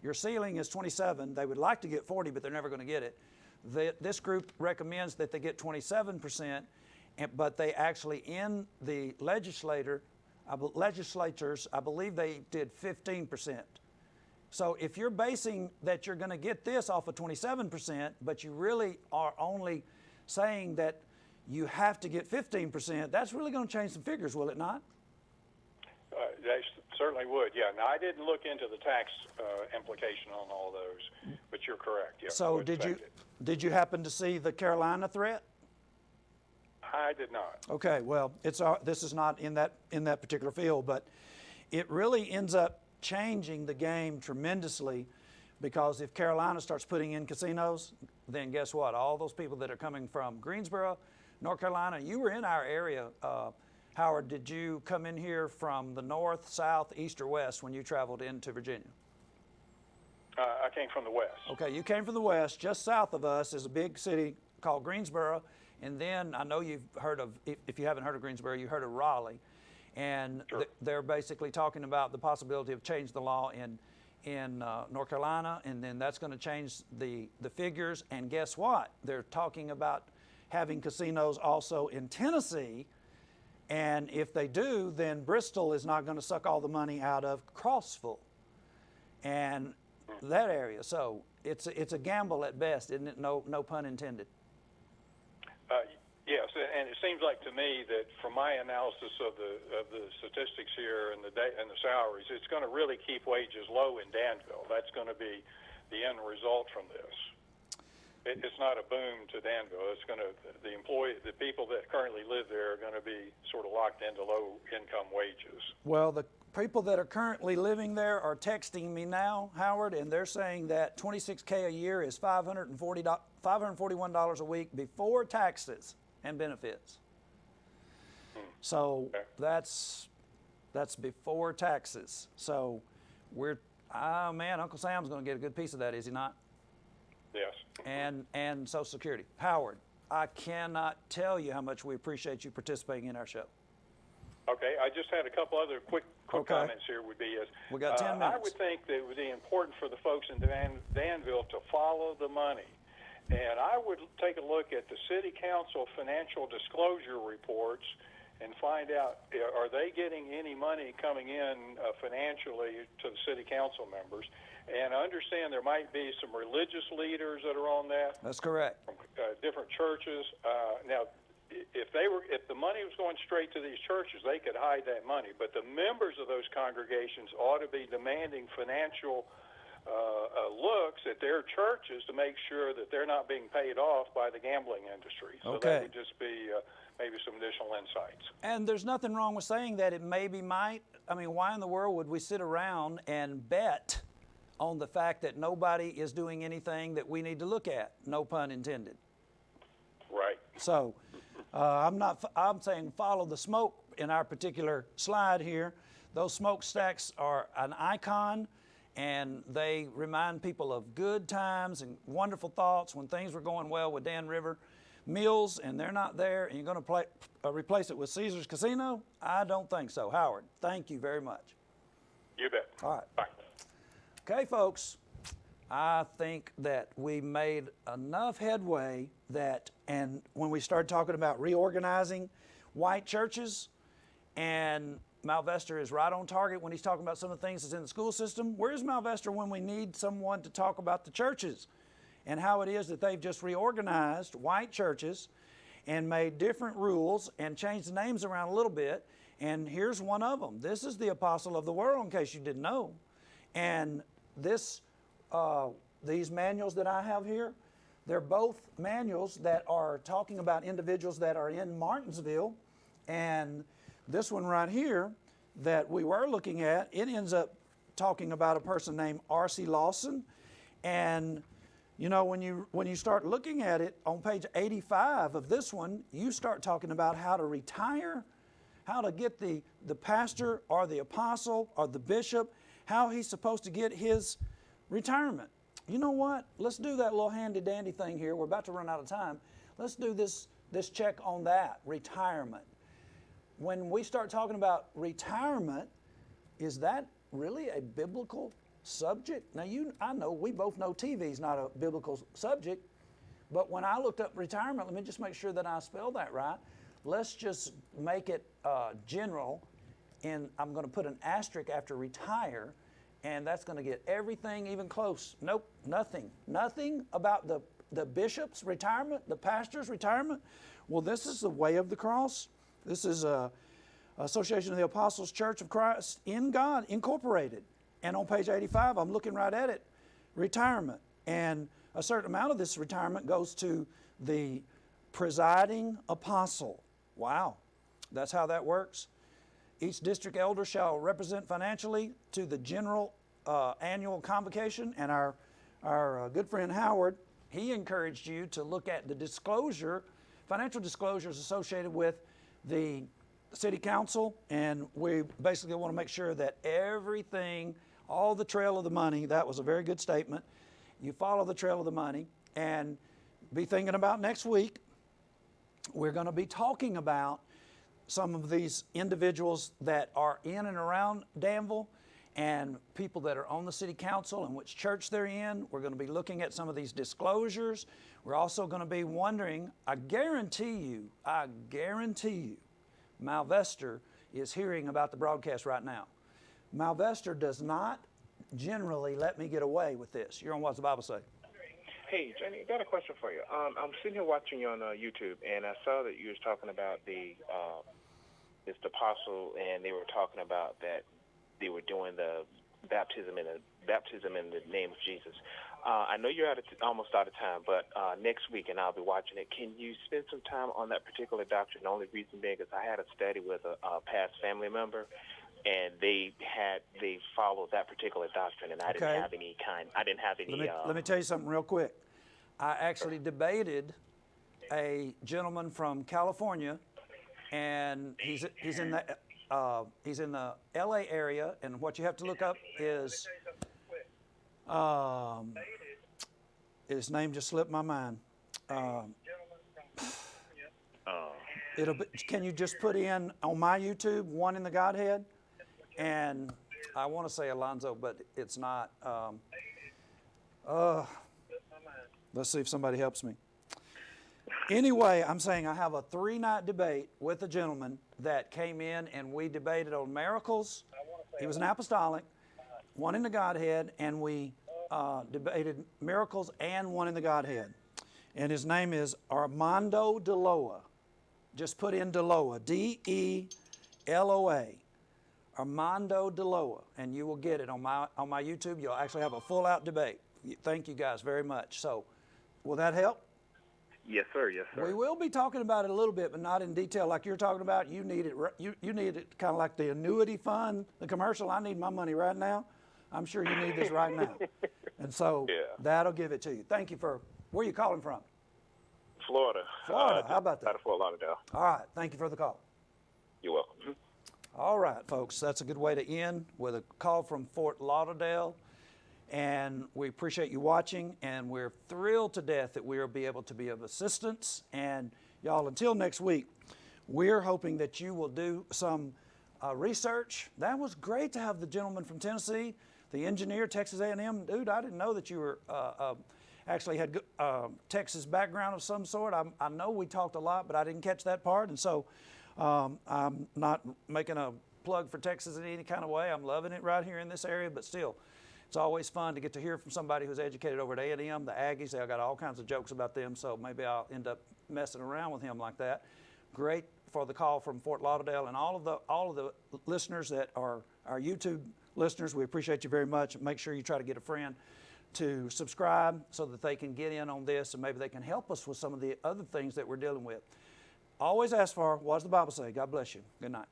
your ceiling is 27. They would like to get 40, but they're never going to get it. This group recommends that they get 27%, but they actually in the legislatures, I believe they did 15%. So if you're basing that you're going to get this off of 27%, but you really are only saying that you have to get 15%, that's really going to change some figures, will it not? They certainly would, yeah. Now, I didn't look into the tax implication on all those, but you're correct. Yeah, so did you happen to see the Carolina threat? I did not. Okay, well, this is not in that particular field, but it really ends up changing the game tremendously, because if Carolina starts putting in casinos, then guess what? All those people that are coming from Greensboro, North Carolina, you were in our area. Howard, did you come in here from the north, south, east, or west when you traveled into Virginia? came from the west. Okay, you came from the west. Just south of us is a big city called Greensboro. And then I know you've heard of, if you haven't heard of Greensboro, you heard of Raleigh. And Sure. they're basically talking about the possibility of changing the law in North Carolina, and then that's going to change the figures. And guess what? They're talking about having casinos also in Tennessee. And if they do, then Bristol is not going to suck all the money out of Crossville and that area. So it's a gamble at best, isn't it? No pun intended. Yes, and it seems like to me that from my analysis of the statistics here and the salaries, it's going to really keep wages low in Danville. That's going to be the end result from this. It's not a boom to Danville. It's going to the people that currently live there are going to be sort of locked into low income wages. Well, the people that are currently living there are texting me now, Howard, and they're saying that $26K a year is $541 a week before taxes and benefits. So that's before taxes. So man, Uncle Sam's going to get a good piece of that, is he not? Yes. And Social Security. Howard, I cannot tell you how much we appreciate you participating in our show. Okay, I just had a couple other quick Okay. comments here. Would be We got 10 minutes. I would think that it would be important for the folks in Danville to follow the money. And I would take a look at the city council financial disclosure reports and find out, are they getting any money coming in financially to the city council members? And I understand there might be some religious leaders that are on that. That's correct. From different churches. Now, if the money was going straight to these churches, they could hide that money. But the members of those congregations ought to be demanding financial looks at their churches to make sure that they're not being paid off by the gambling industry. So Okay. that would just be maybe some additional insights. And there's nothing wrong with saying that it maybe might. I mean, why in the world would we sit around and bet on the fact that nobody is doing anything that we need to look at? No pun intended. Right. So I'm saying follow the smoke in our particular slide here. Those smokestacks are an icon, and they remind people of good times and wonderful thoughts when things were going well with Dan River Mills, and they're not there, and you're going to replace it with Caesars Casino? I don't think so. Howard, thank you very much. You bet. All right. Bye. Okay, folks, I think that we made enough headway and when we started talking about reorganizing white churches, and Malvester is right on target when he's talking about some of the things that's in the school system. Where's Malvester when we need someone to talk about the churches and how it is that they've just reorganized white churches and made different rules and changed the names around a little bit? And here's one of them. This is the apostle of the world, in case you didn't know. And these manuals that I have here, they're both manuals that are talking about individuals that are in Martinsville. And this one right here that we were looking at, it ends up talking about a person named R.C. Lawson. And you know, when you start looking at it on page 85 of this one, you start talking about how to retire, how to get the pastor or the apostle or the bishop, how he's supposed to get his retirement. You know what? Let's do that little handy-dandy thing here. We're about to run out of time. Let's do this check on that, retirement. When we start talking about retirement, is that really a biblical subject? Now, I know, we both know TV is not a biblical subject, but when I looked up retirement, let me just make sure that I spell that right. Let's just make it general, and I'm going to put an asterisk after retire, and that's going to get everything even close. Nope, nothing. Nothing about the bishop's retirement, the pastor's retirement. Well, this is the way of the cross. This is Association of the Apostles Church of Christ in God, Incorporated. And on page 85, I'm looking right at it, retirement. And a certain amount of this retirement goes to the presiding apostle. Wow, that's how that works. Each district elder shall represent financially to the general annual convocation. And our good friend Howard, he encouraged you to look at the financial disclosures associated with the city council, and we basically want to make sure that everything, all the trail of the money, that was a very good statement, you follow the trail of the money, and be thinking about next week. We're going to be talking about some of these individuals that are in and around Danville and people that are on the city council and which church they're in. We're going to be looking at some of these disclosures. We're also going to be wondering, I guarantee you, Malvester is hearing about the broadcast right now. Malvester does not generally let me get away with this. You're on What's the Bible Say? Hey, Jenny, got a question for you. I'm sitting here watching you on YouTube, and I saw that you was talking about this apostle, and they were talking about that they were doing the baptism in the name of Jesus. I know you're almost out of time, but next week, and I'll be watching it. Can you spend some time on that particular doctrine? The only reason being is I had a study with a past family member, and they followed that particular doctrine, and I didn't have any. Let me tell you something real quick. I actually debated a gentleman from California, and he's in the LA area, and what you have to look up is his name just slipped my mind. Can you just put in on my YouTube, One in the Godhead? And I want to say Alonzo, but it's not. Let's see if somebody helps me. Anyway, I'm saying I have a 3-night debate with a gentleman that came in, and we debated on miracles. He was an apostolic, One in the Godhead, and we debated miracles and One in the Godhead. And his name is Armando Deloa. Just put in Deloa, D-E-L-O-A. Armando Deloa, and you will get it on my YouTube. You'll actually have a full-out debate. Thank you guys very much. So, will that help? Yes, sir. Yes, sir. We will be talking about it a little bit, but not in detail like you're talking about. You need it. You need it kind of like the annuity fund, the commercial. I need my money right now. I'm sure you need this right now, and so that'll give it to you. Thank you for. Where are you calling from? Florida. Florida. How about that? Out of Fort Lauderdale. All right. Thank you for the call. You're welcome. All right, folks, that's a good way to end with a call from Fort Lauderdale. And we appreciate you watching, and we're thrilled to death that we'll be able to be of assistance. And y'all, until next week, we're hoping that you will do some research. That was great to have the gentleman from Tennessee, the engineer, Texas A&M. Dude, I didn't know that you were actually had Texas background of some sort. I know we talked a lot, but I didn't catch that part. And so I'm not making a plug for Texas in any kind of way. I'm loving it right here in this area, but still, it's always fun to get to hear from somebody who's educated over at A&M, the Aggies. I got all kinds of jokes about them, so maybe I'll end up messing around with him like that. Great for the call from Fort Lauderdale, and all of the listeners that are our YouTube listeners. We appreciate you very much. Make sure you try to get a friend to subscribe so that they can get in on this, and maybe they can help us with some of the other things that we're dealing with. Always ask for, what does the Bible say? God bless you. Good night.